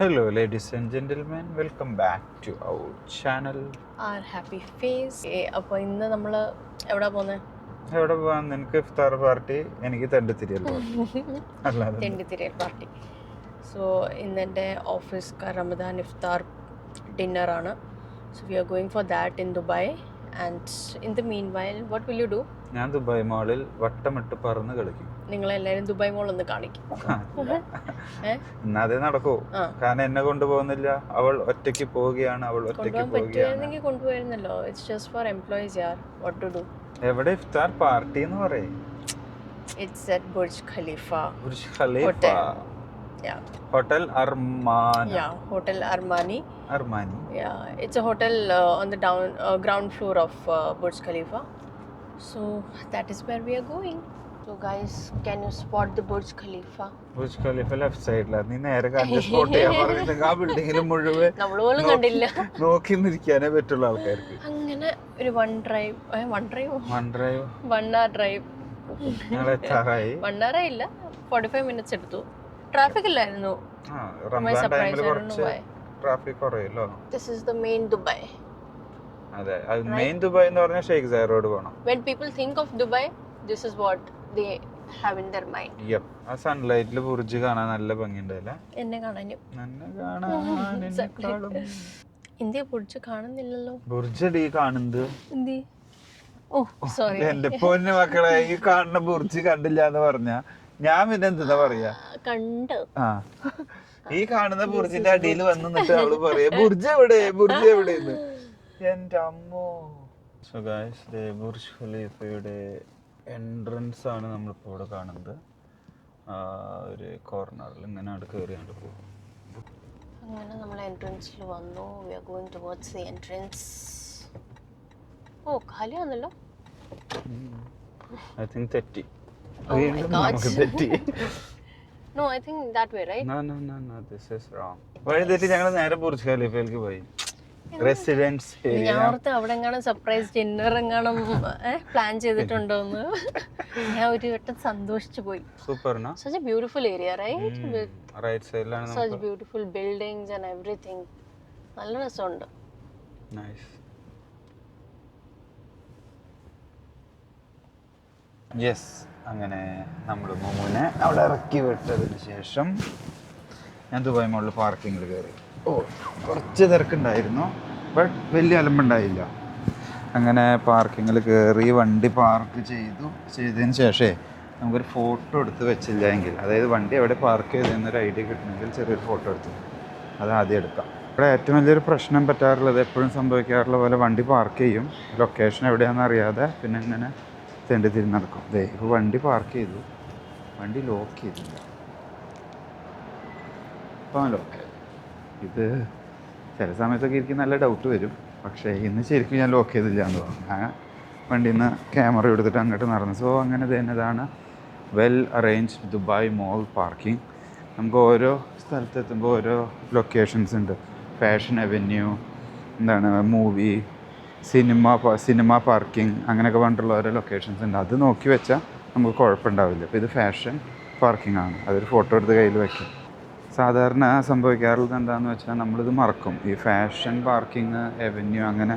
Hello, ladies and gentlemen. Welcome back to our channel. Our happy face. അപ്പോൾ ഇന്ന് നമ്മൾ എവിടെ പോകുന്നത്? എവിടെ പോകാൻ? നിനക്ക് ഇഫ്താർ പാർട്ടി, എനിക്ക് തെണ്ടിത്തിരിയൽ അല്ലാതെ തെണ്ടിത്തിരിയൽ പാർട്ടി. സോ ഇന്നെൻ്റെ ഓഫീസ് റമദാൻ ഇഫ്താർ ഡിന്നറാണ്. So we are going for that in Dubai. And in the meanwhile what will you do? ഞാൻ ദുബായ് മാളിൽ വട്ടമിട്ട് പറന്ന് കളിക്കും. നിങ്ങളെല്ലാവരും ദുബായ് മോൾ ഒന്ന് കാണിക്കും. എന്നാ അതേ നടക്കൂ. കാരണം എന്നെ കൊണ്ടുപോകുന്നില്ല. അവൾ ഒറ്റയ്ക്ക് പോവുകയാണ്. അവൾ ഒറ്റയ്ക്ക് പോവുകയാണ്. കൊണ്ടുപോയിരുന്നല്ലോ. ഇറ്റ്സ് ജസ്റ്റ് ഫോർ എംപ്ലോയീസ് യാർ. What to do? എവിടെ ഇഫ്താർ പാർട്ടി എന്ന് പറയും? It's at Burj Khalifa. Burj Khalifa. Yeah. Hotel Armani. Yeah, Hotel Armani. Armani. Yeah, it's a hotel on the ground floor of Burj Khalifa. So that is where we are going. So guys, can you spot the Burj Khalifa? Burj Khalifa left side la. നീ നേരെ കണ്ട് spot ചെയ്യാൻ പറഞ്ഞിട്ട് ആ ബിൽഡിങ്ങിൽ മുഴുവൻ നമ്മൾ പോലും കണ്ടില്ല. നോക്കി നിൽക്കാനേ പറ്റുള്ള ആൾക്കാർക്ക്. അങ്ങനെ ഒരു വൺ hour drive. ഞങ്ങൾ എത്താറായി. 1 hour ഇല്ല, 45 minutes എടുത്തു. ട്രാഫിക് ഇല്ലായിരുന്നു. റമദാൻ ടൈമിൽ കുറച്ച് ട്രാഫിക് കുറയല്ലോ. This is the main Dubai. അതെ, മെയിൻ ദുബായ് എന്ന് പറഞ്ഞാൽ ഷെയ്ഖ് സയദ് റോഡ് പോണം. When people think of Dubai, this is what they have in their mind. Yep. ആ സൺലൈറ്റിൽ ബുർജ് കാണാൻ നല്ല ഭംഗിയുണ്ടല്ലേ? എന്നെ കാണാനും. ഇന്ത്യ ബുർജ് കാണുന്നില്ലല്ലോ. ബുർജ് ഡി കാണുന്നത്. ഇന്ത്യ. ഓ സോറി. എന്റെ പൊന്നു മക്കളെ, ഈ കാണുന്ന ബുർജ് കണ്ടില്ല എന്ന് പറഞ്ഞ ഞാൻ പിന്നെ എന്താ പറയാ? കണ്ട്. ഈ കാണുന്ന ബുർജിന്റെ അടിയിൽ വന്ന് നിന്നിട്ട് അവള് പറയാ ബുർജ് എവിടെയെന്ന്. എന്റെ അമ്മോ. സോ ഗൈസ്, ബുർജ് ഖലീഫയുടെ എൻട്രൻസ് ആണ് നമ്മളിപ്പോ ഇവിടെ കാണുന്നത്. ഒരു കോർണറിൽ ഇങ്ങനെ അവിടെ കയറിയാണ്ട് പോകും. അങ്ങനെ നമ്മൾ എൻട്രൻസിൽ വന്നു. We are going towards the entrance. ഓ ഖാലിയാണല്ലോ. ഐ തിങ്ക് തെറ്റി. Oh my God. No, I think that way, right? No, this is wrong. വഴി തെറ്റി ഞങ്ങൾ നേരെ ബുർജ് ഖലീഫയിലേക്ക് പോയി. Residence area. ഞാൻ അവിടെ എങ്ങാനും സർപ്രൈസ് ഡിന്നർ എങ്ങാനും പ്ലാൻ ചെയ്തിട്ടുണ്ടോന്ന് ഞാൻ ഒരു വട്ടം സന്തോഷിച്ചു പോയി. സൂപ്പർനാ. Such a beautiful area, right? Right സൈഡിലാണ് നമുക്ക്. Such beautiful buildings and everything. നല്ല രസമുണ്ട്. നൈസ്. യെസ്, അങ്ങനെ നമ്മൾ മോമുവിനെ അവിടെ ഇറക്കി വിട്ടതിന് ശേഷം ഞാൻ ദുബായ് മോളിൽ പാർക്കിങ്ങിൽ കയറി. കുറച്ച് തിരക്കുണ്ടായിരുന്നു, ബട്ട് വലിയ അലമ്പുണ്ടായില്ല. അങ്ങനെ പാർക്കിങ്ങിൽ കയറി വണ്ടി പാർക്ക് ചെയ്തതിന് ശേഷമേ നമുക്കൊരു ഫോട്ടോ എടുത്ത് വെച്ചില്ല എങ്കിൽ, അതായത് വണ്ടി എവിടെ പാർക്ക് ചെയ്തെന്നൊരു ഐഡിയ കിട്ടണമെങ്കിൽ ചെറിയൊരു ഫോട്ടോ എടുത്തു അത് ആദ്യം എടുക്കാം. ഇവിടെ ഏറ്റവും വലിയൊരു പ്രശ്നം പറ്റാറുള്ളത്, എപ്പോഴും സംഭവിക്കാറുള്ള പോലെ വണ്ടി പാർക്ക് ചെയ്യും, ലൊക്കേഷൻ എവിടെയാണെന്ന് അറിയാതെ പിന്നെ ഇങ്ങനെ തിരിഞ്ഞ് നടക്കും. ഇപ്പോൾ വണ്ടി പാർക്ക് ചെയ്തു, വണ്ടി ലോക്ക് ചെയ്തില്ല. അപ്പോൾ ലോക്ക് ചെയ്തു. ഇത് ചില സമയത്തൊക്കെ എനിക്ക് നല്ല ഡൗട്ട് വരും, പക്ഷേ ഇന്ന് ശരിക്കും ഞാൻ ലോക്ക് ചെയ്തില്ല എന്ന് പറഞ്ഞു. ഞാൻ വണ്ടിയിൽ നിന്ന് ക്യാമറ എടുത്തിട്ട് അങ്ങോട്ട് നടന്നു. സോ അങ്ങനെ തന്നെതാണ് well arranged Dubai mall parking. നമുക്ക് ഓരോ സ്ഥലത്തെത്തുമ്പോൾ ഓരോ ലൊക്കേഷൻസ് ഉണ്ട്. Fashion avenue, movie, cinema parking, അങ്ങനെയൊക്കെ പറഞ്ഞിട്ടുള്ള ഓരോ ലൊക്കേഷൻസ് ഉണ്ട്. അത് നോക്കി വെച്ചാൽ നമുക്ക് കുഴപ്പമുണ്ടാവില്ല. അപ്പോൾ ഇത് ഫാഷൻ പാർക്കിംഗ് ആണ്. അതൊരു ഫോട്ടോ എടുത്ത് കയ്യിൽ വയ്ക്കും. സാധാരണ സംഭവിക്കാറുള്ളത് എന്താണെന്ന് വെച്ചാൽ നമ്മളിത് മറക്കും. ഈ ഫാഷൻ പാർക്കിംഗ് അവന്യൂ അങ്ങനെ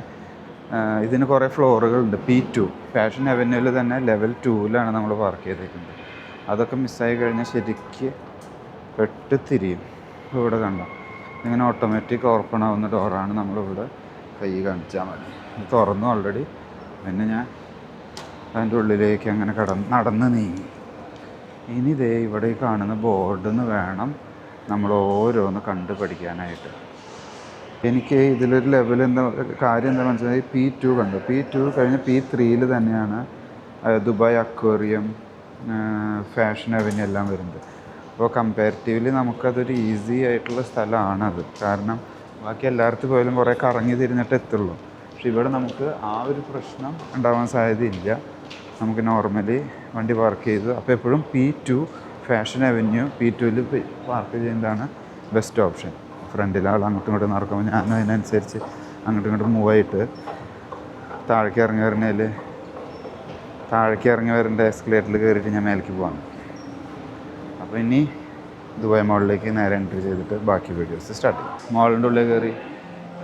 ഇതിന് കുറേ ഫ്ലോറുകളുണ്ട്. P2 ഫാഷൻ അവന്യൂവിൽ തന്നെ ലെവൽ 2ലാണ് നമ്മൾ പാർക്ക് ചെയ്തേക്കുന്നത്. അതൊക്കെ മിസ്സായി കഴിഞ്ഞാൽ ശരിക്ക് വെട്ടിത്തിരിയും. ഇവിടെ കണ്ട ഇങ്ങനെ ഓട്ടോമാറ്റിക് ഓപ്പൺ ആവുന്ന ഡോറാണ്. നമ്മളിവിടെ കൈ കാണിച്ചാൽ മതി. തുറന്നു ഓൾറെഡി. പിന്നെ ഞാൻ അതിൻ്റെ ഉള്ളിലേക്ക് അങ്ങനെ നടന്ന് നീങ്ങി. ഇനി ദേ ഇവിടെ കാണുന്ന ബോർഡിൽ നിന്ന് വേണം നമ്മൾ ഓരോന്ന് കണ്ട് പഠിക്കാനായിട്ട്. എനിക്ക് ഇതിലൊരു ലെവൽ കാര്യം എന്താ മനസ്സിലായി, P2 കണ്ടു. P2 കഴിഞ്ഞ് P3യിൽ തന്നെയാണ് ദുബായ് അക്വേറിയം, ഫാഷൻ അവന്യൂ എല്ലാം വരുന്നത്. അപ്പോൾ കമ്പാരിറ്റീവ്ലി നമുക്കതൊരു ഈസി ആയിട്ടുള്ള സ്ഥലമാണത്. കാരണം ബാക്കി എല്ലായിടത്തും പോയാലും കുറേ കറങ്ങി തിരിഞ്ഞിട്ട് എത്തുള്ളൂ. പക്ഷെ ഇവിടെ നമുക്ക് ആ ഒരു പ്രശ്നം ഉണ്ടാവാൻ സാധ്യതയില്ല. നമുക്ക് നോർമലി വണ്ടി പാർക്ക് ചെയ്തു. അപ്പോൾ എപ്പോഴും P2 ഫാഷൻ അവന്യൂ P2ൽ പാർക്ക് ചെയ്യുന്നതാണ് ബെസ്റ്റ് ഓപ്ഷൻ. ഫ്രണ്ടിൽ ആൾ അങ്ങോട്ടും ഇങ്ങോട്ടും നടക്കുമ്പോൾ ഞാനും അതിനനുസരിച്ച് അങ്ങോട്ടും ഇങ്ങോട്ടും മൂവായിട്ട് താഴേക്ക് ഇറങ്ങി വരേണ്ട എസ്കലേറ്ററിൽ കയറിയിട്ട് ഞാൻ മേലേക്ക് പോകാം. അപ്പോൾ ഇനി ദുബായ് മോളിലേക്ക് നേരെ എൻട്രി ചെയ്തിട്ട് ബാക്കി വീഡിയോസ് സ്റ്റാർട്ട് ചെയ്യും. മോളിൻ്റെ ഉള്ളിൽ കയറി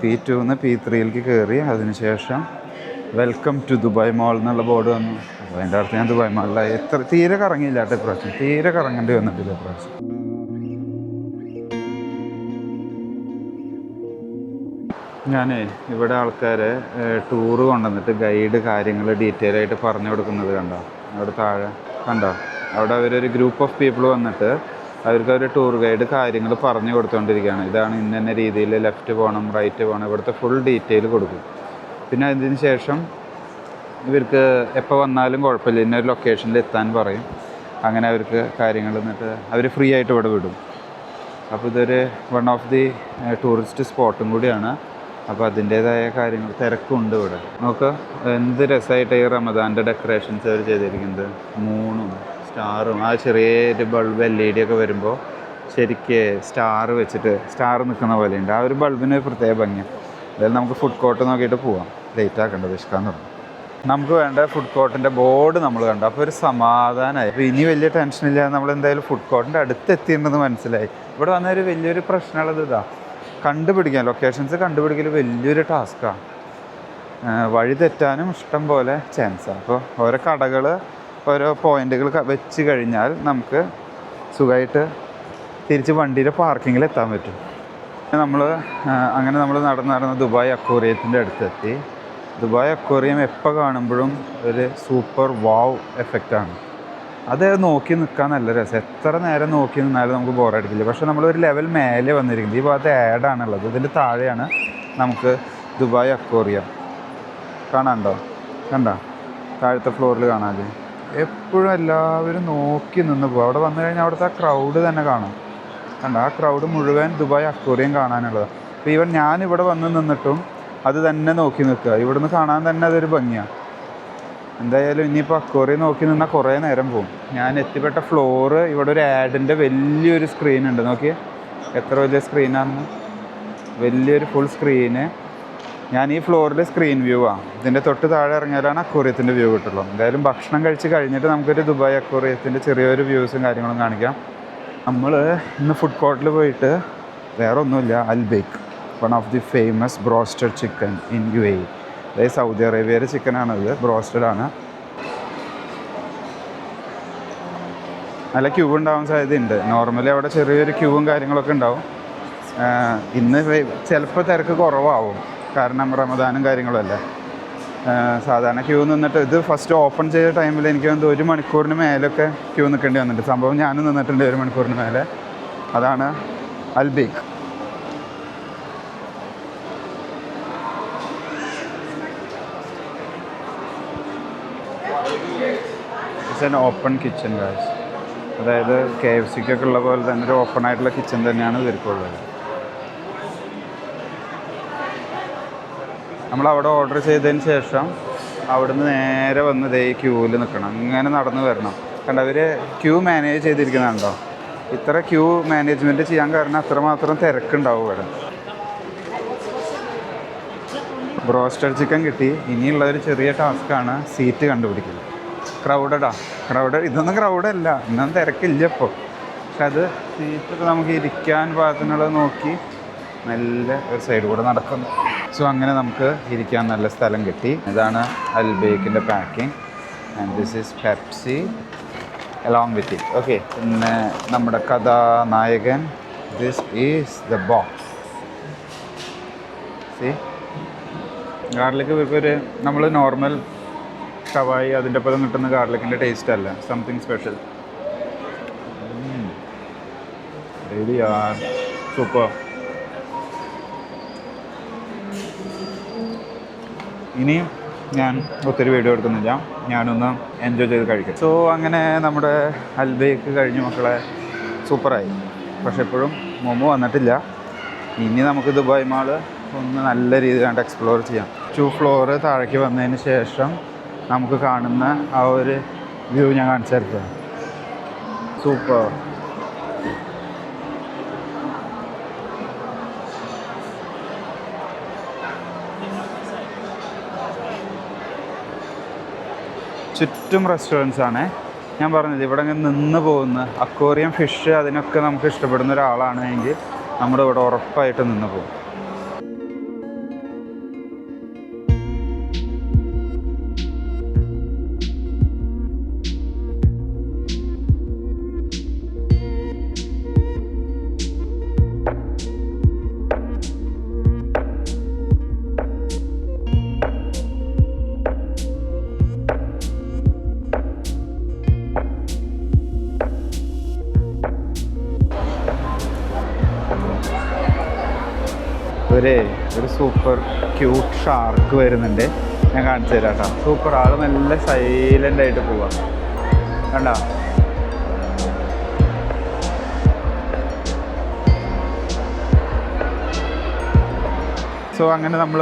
P2 P3യിലേക്ക് കയറി അതിനുശേഷം വെൽക്കം ടു ദുബായ് മോൾ എന്നുള്ള ബോർഡ് വന്നു. അപ്പോൾ അതിൻ്റെ അർത്ഥം ഞാൻ ദുബായ് മോളിലായി. തീരെ കറങ്ങിയില്ല കേട്ടോ ഇപ്രാവശ്യം, തീരെ കറങ്ങേണ്ടി വന്നിട്ടില്ല ഇപ്രാവശ്യം. ഞാനേ ഇവിടെ ആൾക്കാരെ ടൂറ് കൊണ്ടുവന്നിട്ട് ഗൈഡ് കാര്യങ്ങൾ ഡീറ്റെയിൽ ആയിട്ട് പറഞ്ഞു കൊടുക്കുന്നത് കണ്ടോ, അവിടെ താഴെ കണ്ടോ, അവിടെ അവരൊരു ഗ്രൂപ്പ് ഓഫ് പീപ്പിൾ വന്നിട്ട് അവർക്ക് ഒരു ടൂർ ഗൈഡ് കാര്യങ്ങൾ പറഞ്ഞു കൊടുത്തുകൊണ്ടിരിക്കുകയാണ്. ഇതാണ് ഇന്ന രീതിയിൽ ലെഫ്റ്റ് പോകണം റൈറ്റ് പോകണം, ഇവിടുത്തെ ഫുൾ ഡീറ്റെയിൽ കൊടുക്കും. പിന്നെ അതിന് ശേഷം ഇവർക്ക് എപ്പോൾ വന്നാലും കുഴപ്പമില്ല, ഇന്നൊരു ലൊക്കേഷനിൽ എത്താൻ പറയും. അങ്ങനെ അവർക്ക് കാര്യങ്ങൾ എന്നിട്ട് അവർ ഫ്രീ ആയിട്ട് ഇവിടെ വിടും. അപ്പോൾ ഇതൊരു വൺ ഓഫ് ദി ടൂറിസ്റ്റ് സ്പോട്ടും കൂടിയാണ്. അപ്പോൾ അതിൻ്റേതായ കാര്യങ്ങൾ തിരക്കുണ്ട് ഇവിടെ. നോക്ക് എന്ത് രസമായിട്ട് ഈ റമദാൻ്റെ ഡെക്കറേഷൻസ് അവർ ചെയ്തിരിക്കുന്നത്. മൂണും സ്റ്റാറും ആ ചെറിയൊരു ബൾബ് LED ഒക്കെ വരുമ്പോൾ ശരിക്ക് സ്റ്റാർ വെച്ചിട്ട് സ്റ്റാർ നിൽക്കുന്ന പോലെയുണ്ട്. ആ ഒരു ബൾബിന് പ്രത്യേക ഭംഗിയാണ്. അതായത് നമുക്ക് ഫുഡ് കോർട്ട് നോക്കിയിട്ട് പോവാം. ലേറ്റ് ആക്കേണ്ടത് ഇഷ്ടം തുടങ്ങും. നമുക്ക് വേണ്ട ഫുഡ് കോർട്ടിൻ്റെ ബോർഡ് നമ്മൾ കണ്ടു. അപ്പോൾ ഒരു സമാധാനമായി. അപ്പോൾ ഇനി വലിയ ടെൻഷനില്ല, നമ്മൾ എന്തായാലും ഫുഡ് കോർട്ടിൻ്റെ അടുത്ത് എത്തിയിട്ടുണ്ടെന്ന് മനസ്സിലായി. ഇവിടെ വന്നൊരു വലിയൊരു പ്രശ്നമുള്ളത് ഇതാ, കണ്ടുപിടിക്കാൻ ലൊക്കേഷൻസ് കണ്ടുപിടിക്കൽ വലിയൊരു ടാസ്ക്കാണ്. വഴി തെറ്റാനും ഇഷ്ടം പോലെ ചാൻസാണ്. അപ്പോൾ ഓരോ കടകൾ ഓരോ പോയിന്റുകൾ വെച്ച് കഴിഞ്ഞാൽ നമുക്ക് സുഖമായിട്ട് തിരിച്ച് വണ്ടിയുടെ പാർക്കിങ്ങിൽ എത്താൻ പറ്റും. അങ്ങനെ നമ്മൾ നടന്ന് ദുബായ് അക്വേറിയത്തിൻ്റെ അടുത്തെത്തി. ദുബായ് അക്വേറിയം എപ്പോൾ കാണുമ്പോഴും ഒരു സൂപ്പർ വാവ് എഫക്റ്റാണ്. അത് നോക്കി നിൽക്കാൻ നല്ല രസം. എത്ര നേരം നോക്കി നിന്നാലും നമുക്ക് ബോറടിക്കില്ല. പക്ഷേ നമ്മളൊരു ലെവൽ മേലെ വന്നിരിക്കുന്നത്. ഈ ഭാഗത്ത് ആഡാണുള്ളത്. ഇതിൻ്റെ താഴെയാണ് നമുക്ക് ദുബായ് അക്വേറിയം. കാണാനുണ്ടോ? കണ്ടോ? താഴത്തെ ഫ്ലോറിൽ കാണാതെ എപ്പോഴും എല്ലാവരും നോക്കി നിന്ന് പോകും. അവിടെ വന്നു കഴിഞ്ഞാൽ അവിടുത്തെ ആ ക്രൗഡ് തന്നെ കാണാം. കണ്ടോ? ആ ക്രൗഡ് മുഴുവൻ ദുബായ് അക്വേറിയം കാണാനുള്ളതാണ്. അപ്പോൾ ഈവൻ ഞാനിവിടെ വന്ന് നിന്നിട്ടും അത് തന്നെ നോക്കി നിൽക്കുക. ഇവിടുന്ന് കാണാൻ തന്നെ അതൊരു ഭംഗിയാണ്. എന്തായാലും ഇനിയിപ്പോൾ അക്വേറിയം നോക്കി നിന്നാൽ കുറേ നേരം പോകും. ഞാൻ എത്തിപ്പെട്ട ഫ്ലോറ് ഇവിടെ ഒരു ആഡിൻ്റെ വലിയൊരു സ്ക്രീൻ ഉണ്ട്. നോക്കിയേ എത്ര വലിയ സ്ക്രീനാണെന്ന്. വലിയൊരു ഫുൾ സ്ക്രീന്. ഞാൻ ഈ ഫ്ലോറിൽ സ്ക്രീൻ വ്യൂ ആണ്. ഇതിൻ്റെ തൊട്ട് താഴെ ഇറങ്ങിയാലാണ് അക്വേറിയത്തിൻ്റെ വ്യൂ കിട്ടുള്ളൂ. എന്തായാലും ഭക്ഷണം കഴിച്ച് കഴിഞ്ഞിട്ട് നമുക്കൊരു ദുബായ് അക്വേറിയത്തിൻ്റെ ചെറിയൊരു വ്യൂസും കാര്യങ്ങളും കാണിക്കാം. നമ്മൾ ഇന്ന് ഫുഡ് കോർട്ടിൽ പോയിട്ട് വേറെ ഒന്നുമില്ല, Al Baik, one of the famous broasted chicken in UAE. അതായത് സൗദി അറേബ്യയിലെ ചിക്കനാണത്, ബ്രോസ്റ്റഡാണ്. നല്ല ക്യൂ ഉണ്ടാവാൻ സാധ്യതയുണ്ട്. നോർമലി അവിടെ ചെറിയൊരു ക്യൂവും കാര്യങ്ങളൊക്കെ ഉണ്ടാവും. ഇന്ന് ചിലപ്പോൾ തിരക്ക് കുറവാകും, കാരണം റമദാനും കാര്യങ്ങളും അല്ലേ. സാധാരണ ക്യൂ നിന്നിട്ട് ഇത് ഫസ്റ്റ് ഓപ്പൺ ചെയ്ത ടൈമിൽ എനിക്ക് വന്ന് 1 മണിക്കൂറിന് മേലൊക്കെ ക്യൂ നിൽക്കേണ്ടി വന്നിട്ടുണ്ട്. സംഭവം ഞാനും നിന്നിട്ടുണ്ട് 1 മണിക്കൂറിന് മേലെ. അതാണ് Al Baik. It's an open kitchen guys. അതായത് KFCക്കൊക്കെ ഉള്ള പോലെ തന്നെ ഒരു ഓപ്പൺ ആയിട്ടുള്ള കിച്ചൺ തന്നെയാണ് ഇവർക്കുള്ളത്. നമ്മളവിടെ ഓർഡർ ചെയ്തതിന് ശേഷം അവിടുന്ന് നേരെ വന്ന് ഈ ക്യൂവിൽ നിൽക്കണം. അങ്ങനെ നടന്ന് വരണം. അവർ ക്യൂ മാനേജ് ചെയ്തിരിക്കുന്നുണ്ടോ? ഇത്ര ക്യൂ മാനേജ്മെൻറ്റ് ചെയ്യാൻ കാരണം അത്രമാത്രം തിരക്കുണ്ടാവും ഇവിടെ. ബ്രോസ്റ്റഡ് ചിക്കൻ കിട്ടി. ഇനിയുള്ള ഒരു ചെറിയ ടാസ്ക്കാണ് സീറ്റ് കണ്ടുപിടിക്കൽ. ക്രൗഡഡ് ഇതൊന്നും ക്രൗഡല്ല, ഇന്നൊന്നും തിരക്കില്ല ഇപ്പോൾ. പക്ഷെ അത് സീറ്റൊക്കെ നമുക്ക് ഇരിക്കാൻ പാകത്തിനുള്ളത് നോക്കി നല്ല ഒരു സൈഡ് കൂടെ നടക്കുന്നു. സോ അങ്ങനെ നമുക്ക് ഇരിക്കാൻ നല്ല സ്ഥലം കിട്ടി. ഇതാണ് അൽബേക്കിൻ്റെ packing. And this is Pepsi along with it. Okay, പിന്നെ നമ്മുടെ കഥാനായകൻ, this is the box. See garlic ഒരു നമ്മൾ നോർമൽ ഷവായി അതിൻ്റെ ഒപ്പം കിട്ടുന്ന ഗാർലിക്കിൻ്റെ ടേസ്റ്റ് അല്ല, something special. Really are super. ഇനിയും ഞാൻ ഒത്തിരി വീഡിയോ എടുക്കുന്നില്ല, ഞാനൊന്ന് എൻജോയ് ചെയ്ത് കഴിക്കും. സോ അങ്ങനെ നമ്മുടെ അൽബേക്ക് കഴിഞ്ഞു മക്കളെ, സൂപ്പറായി. പക്ഷെ എപ്പോഴും മോമോ വന്നിട്ടില്ല. ഇനി നമുക്ക് ദുബായ് മാള് ഒന്ന് നല്ല രീതിയിലാണ്ട് എക്സ്പ്ലോർ ചെയ്യാം. 2 ഫ്ലോറ് താഴേക്ക് വന്നതിന് ശേഷം നമുക്ക് കാണുന്ന ആ ഒരു വ്യൂ ഞാൻ കാണിച്ചു തരാം. സൂപ്പർ. ചുറ്റും റെസ്റ്റോറൻറ്റ്സ് ആണ്. ഞാൻ പറഞ്ഞത് ഇവിടെ ഇങ്ങനെ നിന്ന് പോകുന്ന അക്വേറിയം ഫിഷ് അതിനൊക്കെ നമുക്ക് ഇഷ്ടപ്പെടുന്ന ഒരാളാണെങ്കിൽ നമ്മുടെ ഇവിടെ ഉറപ്പായിട്ട് നിന്ന് പോകും. ഒരു സൂപ്പർ ക്യൂട്ട് ഷാർക്ക് വരുന്നുണ്ട്. ഞാൻ കാണിച്ചു തരാം കേട്ടോ. സൂപ്പർ ആൾ നല്ല സൈലൻ്റ് ആയിട്ട് പോവാം. കണ്ടോ? സോ അങ്ങനെ നമ്മൾ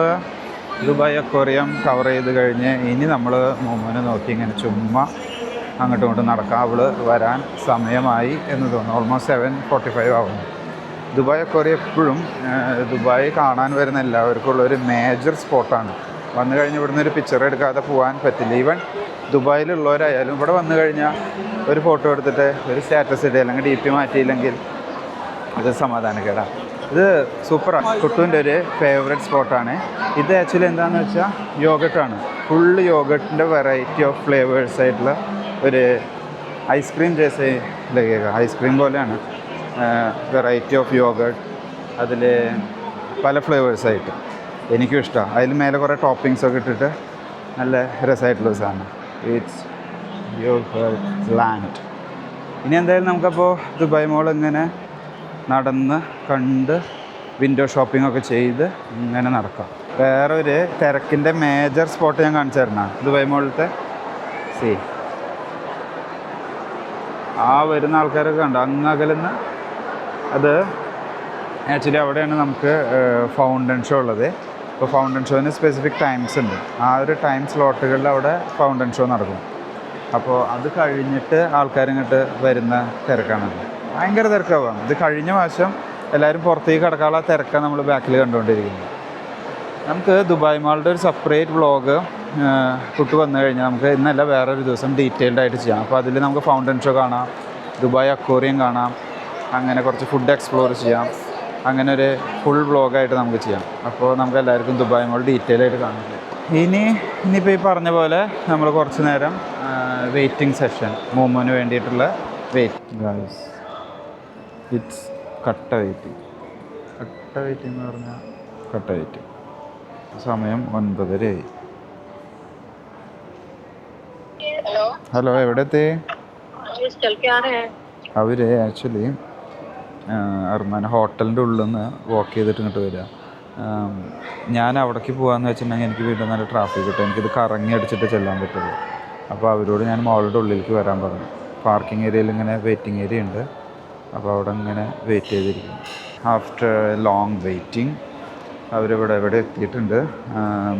ദുബായ് അക്വേറിയം കവർ ചെയ്ത് കഴിഞ്ഞ് ഇനി നമ്മൾ മോമോനെ നോക്കി ഇങ്ങനെ ചുമ്മാ അങ്ങോട്ടും ഇങ്ങോട്ടും നടക്കാം. അവൾ വരാൻ സമയമായി എന്ന് തോന്നുന്നു. ഓൾമോസ്റ്റ് 7:45 ആവുന്നു. ദുബായ് അക്വേറിയം എപ്പോഴും ദുബായ് കാണാൻ വരുന്ന എല്ലാവർക്കും ഉള്ളൊരു മേജർ സ്പോട്ടാണ്. വന്നു കഴിഞ്ഞ് ഇവിടുന്ന് ഒരു പിക്ചർ എടുക്കാതെ പോകാൻ പറ്റില്ല. ഈവൻ ദുബായിലുള്ളവരായാലും ഇവിടെ വന്നു കഴിഞ്ഞാൽ ഒരു ഫോട്ടോ എടുത്തിട്ട് ഒരു സ്റ്റാറ്റസ് ഇടുക അല്ലെങ്കിൽ DP മാറ്റിയില്ലെങ്കിൽ അത് സമാധാനക്കേടാണ്. ഇത് സൂപ്പറാണ്. കുട്ടുവിൻ്റെ ഒരു ഫേവറേറ്റ് സ്പോട്ടാണ്. ഇത് ആക്ച്വലി എന്താണെന്ന് വെച്ചാൽ യോഗട്ടാണ്. ഫുള്ള് യോഗട്ടിൻ്റെ വെറൈറ്റി ഓഫ് ഫ്ലേവേഴ്സ് ആയിട്ടുള്ള ഒരു ഐസ്ക്രീം ഐസ്ക്രീം പോലെയാണ്. വെറൈറ്റി ഓഫ് യോഗട്ട്, അതിൽ പല ഫ്ലേവേഴ്സായിട്ട് എനിക്കും ഇഷ്ടമാണ്. അതിൽ മേലെ കുറേ ടോപ്പിങ്സൊക്കെ ഇട്ടിട്ട് നല്ല രസമായിട്ടുള്ള സാധനം. It's yoghurt land. ഇനി എന്തായാലും നമുക്കപ്പോൾ ദുബായ് മോൾ ഇങ്ങനെ നടന്ന് കണ്ട് വിൻഡോ ഷോപ്പിങ്ങൊക്കെ ചെയ്ത് ഇങ്ങനെ നടക്കാം. വേറൊരു തിരക്കിൻ്റെ മേജർ സ്പോട്ട് ഞാൻ കാണിച്ചു തരണം. ദുബായ് മോളിലത്തെ ആ വരുന്ന ആൾക്കാരൊക്കെ കണ്ടോ അങ്ങകലെന്ന്. അത് ആക്ച്വലി അവിടെയാണ് നമുക്ക് ഫൗണ്ടൻ ഷോ ഉള്ളത്. ഇപ്പോൾ ഫൗണ്ടൻ ഷോന് സ്പെസിഫിക് ടൈംസ് ഉണ്ട്. ആ ഒരു ടൈം സ്ലോട്ടുകളിൽ അവിടെ ഫൗണ്ടൻ ഷോ നടക്കും. അപ്പോൾ അത് കഴിഞ്ഞിട്ട് ആൾക്കാരിങ്ങോട്ട് വരുന്ന തിരക്കാണത്. ഭയങ്കര തിരക്കാവാം. ഇത് കഴിഞ്ഞ പ്രാവശ്യം എല്ലാവരും പുറത്തേക്ക് കിടക്കാനുള്ള തിരക്കാണ് നമ്മൾ ബാക്കിൽ കണ്ടുകൊണ്ടിരിക്കുന്നത്. നമുക്ക് ദുബായ് മാളുടെ ഒരു സെപ്പറേറ്റ് വ്ളോഗ് കുട്ടി വന്നു കഴിഞ്ഞാൽ നമുക്ക് ഇന്നല്ല വേറൊരു ദിവസം ഡീറ്റെയിൽഡ് ആയിട്ട് ചെയ്യാം. അപ്പോൾ അതിൽ നമുക്ക് ഫൗണ്ടൻ ഷോ കാണാം, ദുബായ് അക്വേറിയം കാണാം, അങ്ങനെ കുറച്ച് ഫുഡ് എക്സ്പ്ലോർ ചെയ്യാം. അങ്ങനെ ഒരു ഫുൾ വ്ളോഗായിട്ട് നമുക്ക് ചെയ്യാം. അപ്പോൾ നമുക്ക് എല്ലാവർക്കും ദുബായ് മോൾ ഡീറ്റെയിൽ ആയിട്ട് കാണാം. ഇനിയിപ്പോൾ ഈ പറഞ്ഞ പോലെ നമ്മൾ കുറച്ച് നേരം വെയിറ്റിംഗ് സെഷൻ, മോമോന് വേണ്ടിയിട്ടുള്ള ഗായ്സ്. ഇറ്റ്സ് കട്ട വെയിറ്റിംഗ് എന്ന് പറഞ്ഞാൽ കട്ട വെയിറ്റിംഗ്. സമയം 9:30 ഹലോ, എവിടെ എത്തി? അവർ ആക്ച്വലി അർമാൻ ഹോട്ടലിൻ്റെ ഉള്ളിൽ നിന്ന് വാക്ക് ചെയ്തിട്ട് ഇങ്ങോട്ട് വരിക. ഞാൻ അവിടേക്ക് പോകാമെന്ന് വെച്ചിട്ടുണ്ടെങ്കിൽ എനിക്ക് വീണ്ടും നല്ല ട്രാഫിക് കിട്ടും. എനിക്കിത് കറങ്ങി അടിച്ചിട്ട് ചെല്ലാൻ പറ്റുള്ളൂ. അപ്പോൾ അവരോട് ഞാൻ മോളുടെ ഉള്ളിലേക്ക് വരാൻ പറഞ്ഞു. പാർക്കിംഗ് ഏരിയയിൽ ഇങ്ങനെ വെയിറ്റിംഗ് ഏരിയ ഉണ്ട്. അപ്പോൾ അവിടെ ഇങ്ങനെ വെയിറ്റ് ചെയ്തിരിക്കും. ആഫ്റ്റർ ലോങ് വെയിറ്റിംഗ് അവരിവിടെ എവിടെ എത്തിയിട്ടുണ്ട്.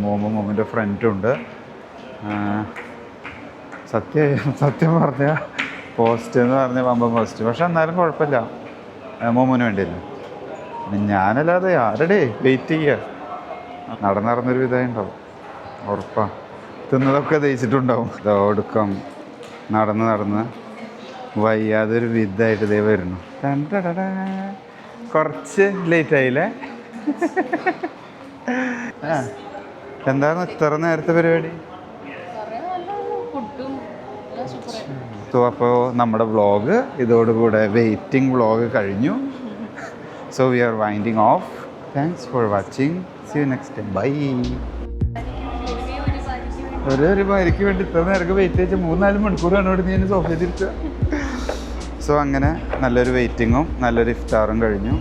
മോമോൻ്റെ ഫ്രണ്ടും ഉണ്ട്. സത്യം പറഞ്ഞാൽ പോസ്റ്റ് എന്ന് പറഞ്ഞാൽ വമ്പൻ പോസ്റ്റ്. പക്ഷെ എന്നാലും കുഴപ്പമില്ല, മോമോന് വേണ്ടിയില്ല. ഞാനല്ലാതെ ആരുടെ വെയിറ്റ് ചെയ്യുക. നടന്നൊരു വിധമായി ഉണ്ടാവും ഉറപ്പാണ്. തിന്നതൊക്കെ ദഹിച്ചിട്ടുണ്ടാവും. ഒടുക്കം നടന്ന് വയ്യാതൊരു വിധമായിട്ട് ഇതേ വരുന്നു. കുറച്ച് ലേറ്റായില്ലേ? എന്താണ് ഇത്ര നേരത്തെ പരിപാടി? സോ അപ്പോൾ നമ്മുടെ വ്ളോഗ് ഇതോടുകൂടെ വെയിറ്റിംഗ് വ്ളോഗ് കഴിഞ്ഞു. So we are winding off. Thanks for watching. See you next time. Bye. ഒരു ഭാര്യയ്ക്ക് വേണ്ടി ഇത്ര നേരം വെയിറ്റ് ചെയ്ത് 3-4 മണിക്കൂറാണ് ഇവിടെ ഞാൻ സോഫയിൽ ഇരിക്കുക. സോ അങ്ങനെ നല്ലൊരു വെയിറ്റിങ്ങും നല്ലൊരു ഇഫ്താറും കഴിഞ്ഞു.